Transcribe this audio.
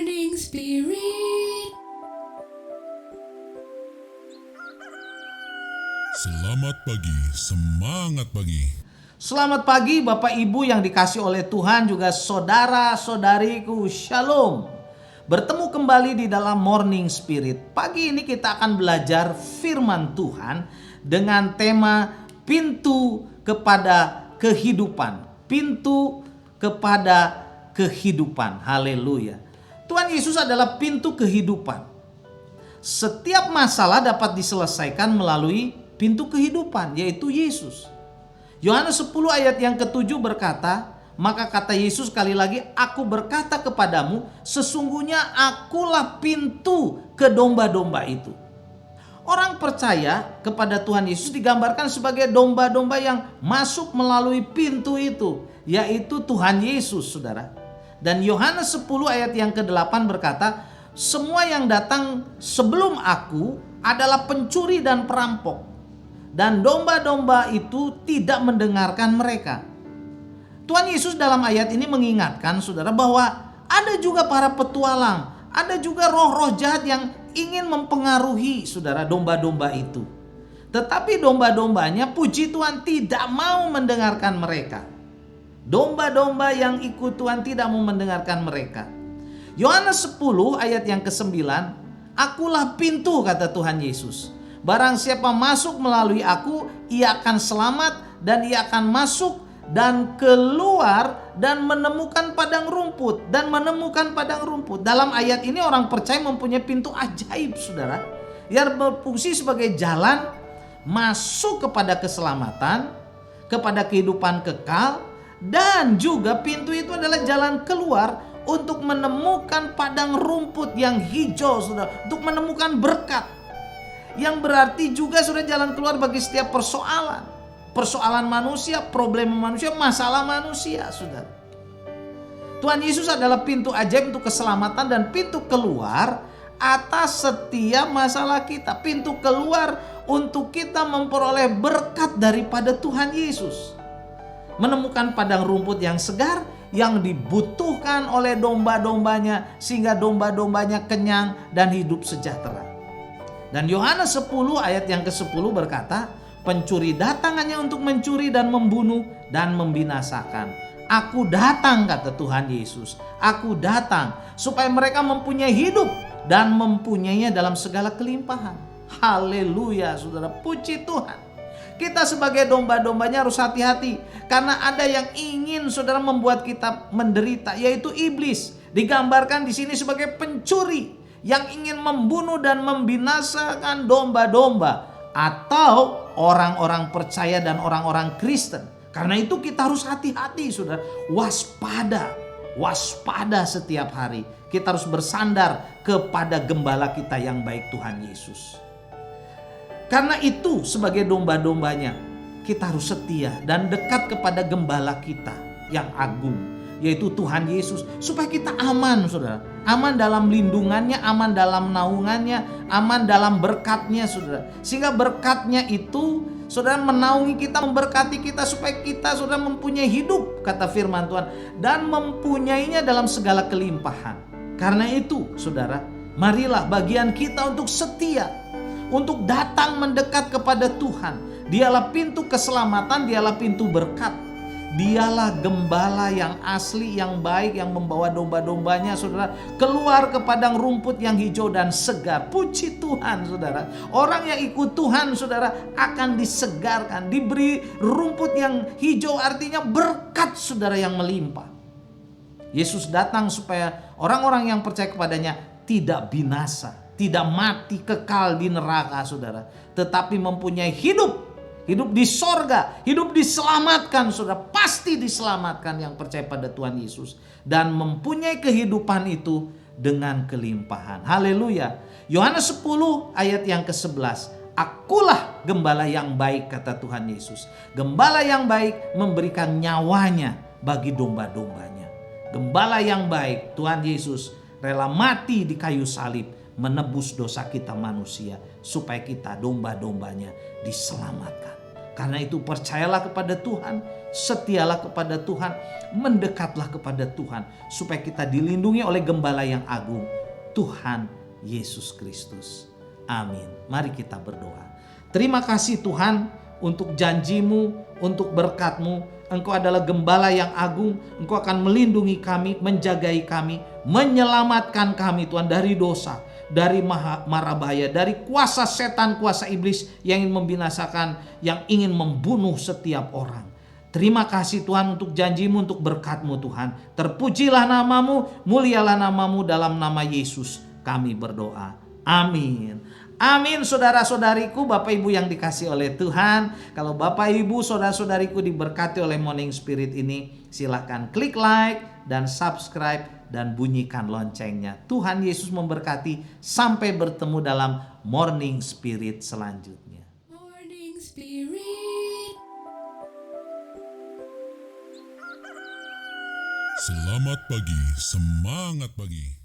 Morning Spirit. Selamat pagi, semangat pagi. Selamat pagi Bapak Ibu yang dikasih oleh Tuhan, juga saudara-saudariku, Shalom. Bertemu kembali di dalam Morning Spirit. Pagi ini kita akan belajar firman Tuhan dengan tema pintu kepada kehidupan. Pintu kepada kehidupan. Haleluya. Tuhan Yesus adalah pintu kehidupan. Setiap masalah dapat diselesaikan melalui pintu kehidupan, yaitu Yesus. Yohanes 10 ayat yang ke-7 berkata, maka kata Yesus sekali lagi, aku berkata kepadamu, sesungguhnya akulah pintu ke domba-domba itu. Orang percaya kepada Tuhan Yesus digambarkan sebagai domba-domba yang masuk melalui pintu itu, yaitu Tuhan Yesus, saudara. Dan Yohanes 10 ayat yang ke-8 berkata, semua yang datang sebelum aku adalah pencuri dan perampok. Dan domba-domba itu tidak mendengarkan mereka. Tuhan Yesus dalam ayat ini mengingatkan saudara bahwa ada juga para petualang, ada juga roh-roh jahat yang ingin mempengaruhi saudara domba-domba itu. Tetapi domba-dombanya, puji Tuhan, tidak mau mendengarkan mereka. Domba-domba yang ikut Tuhan tidak mau mendengarkan mereka. Yohanes 10 ayat yang ke-9, akulah pintu, kata Tuhan Yesus. Barang siapa masuk melalui aku, ia akan selamat dan ia akan masuk dan keluar dan menemukan padang rumput. Dan menemukan padang rumput. Dalam ayat ini orang percaya mempunyai pintu ajaib, saudara, yang berfungsi sebagai jalan masuk kepada keselamatan, kepada kehidupan kekal. Dan juga pintu itu adalah jalan keluar untuk menemukan padang rumput yang hijau, saudara, untuk menemukan berkat. Yang berarti juga sudah jalan keluar bagi setiap persoalan. Persoalan manusia, problem manusia, masalah manusia, saudara. Tuhan Yesus adalah pintu ajaib untuk keselamatan dan pintu keluar atas setiap masalah kita. Pintu keluar untuk kita memperoleh berkat daripada Tuhan Yesus. Menemukan padang rumput yang segar yang dibutuhkan oleh domba-dombanya sehingga domba-dombanya kenyang dan hidup sejahtera. Dan Yohanes 10 ayat yang ke-10 berkata, pencuri datang hanya untuk mencuri dan membunuh dan membinasakan. Aku datang, kata Tuhan Yesus. Aku datang supaya mereka mempunyai hidup dan mempunyainya dalam segala kelimpahan. Haleluya, saudara, puji Tuhan. Kita sebagai domba-dombanya harus hati-hati, karena ada yang ingin saudara membuat kita menderita, yaitu iblis. Digambarkan di sini sebagai pencuri yang ingin membunuh dan membinasakan domba-domba atau orang-orang percaya dan orang-orang Kristen. Karena itu kita harus hati-hati, saudara, waspada setiap hari. Kita harus bersandar kepada gembala kita yang baik, Tuhan Yesus. Karena itu sebagai domba-dombanya kita harus setia dan dekat kepada gembala kita yang agung, yaitu Tuhan Yesus, supaya kita aman, saudara. Aman dalam lindungannya, aman dalam naungannya, aman dalam berkatnya, saudara. Sehingga berkatnya itu, saudara, menaungi kita, memberkati kita supaya kita, saudara, mempunyai hidup, kata firman Tuhan, dan mempunyainya dalam segala kelimpahan. Karena itu, saudara, marilah bagian kita untuk setia, untuk datang mendekat kepada Tuhan. Dialah pintu keselamatan, dialah pintu berkat. Dialah gembala yang asli, yang baik, yang membawa domba-dombanya, saudara, keluar ke padang rumput yang hijau dan segar. Puji Tuhan, saudara. Orang yang ikut Tuhan, saudara, akan disegarkan, diberi rumput yang hijau, artinya berkat, saudara, yang melimpah. Yesus datang supaya orang-orang yang percaya kepadanya tidak binasa, tidak mati kekal di neraka, saudara, tetapi mempunyai hidup di sorga, hidup diselamatkan, saudara, pasti diselamatkan yang percaya pada Tuhan Yesus, dan mempunyai kehidupan itu dengan kelimpahan. Haleluya. Yohanes 10 ayat yang ke-11, akulah gembala yang baik, kata Tuhan Yesus. Gembala yang baik memberikan nyawanya bagi domba-dombanya. Gembala yang baik, Tuhan Yesus, rela mati di kayu salib, menebus dosa kita manusia, supaya kita domba-dombanya diselamatkan. Karena itu percayalah kepada Tuhan, setialah kepada Tuhan, mendekatlah kepada Tuhan, supaya kita dilindungi oleh Gembala yang agung, Tuhan Yesus Kristus. Amin. Mari kita berdoa. Terima kasih Tuhan untuk janjimu, untuk berkat-Mu. Engkau adalah Gembala yang agung. Engkau akan melindungi kami, menjagai kami, menyelamatkan kami Tuhan dari dosa, dari mara bahaya, dari kuasa setan, kuasa iblis yang ingin membinasakan, yang ingin membunuh setiap orang. Terima kasih Tuhan untuk janjimu, untuk berkat-Mu Tuhan. Terpujilah nama-Mu, mulialah nama-Mu, dalam nama Yesus kami berdoa. Amin. Amin saudara-saudariku, Bapak Ibu yang dikasih oleh Tuhan. Kalau Bapak Ibu saudara-saudariku diberkati oleh Morning Spirit ini, silahkan klik like dan subscribe dan bunyikan loncengnya. Tuhan Yesus memberkati. Sampai bertemu dalam Morning Spirit selanjutnya. Morning Spirit. Selamat pagi, semangat pagi.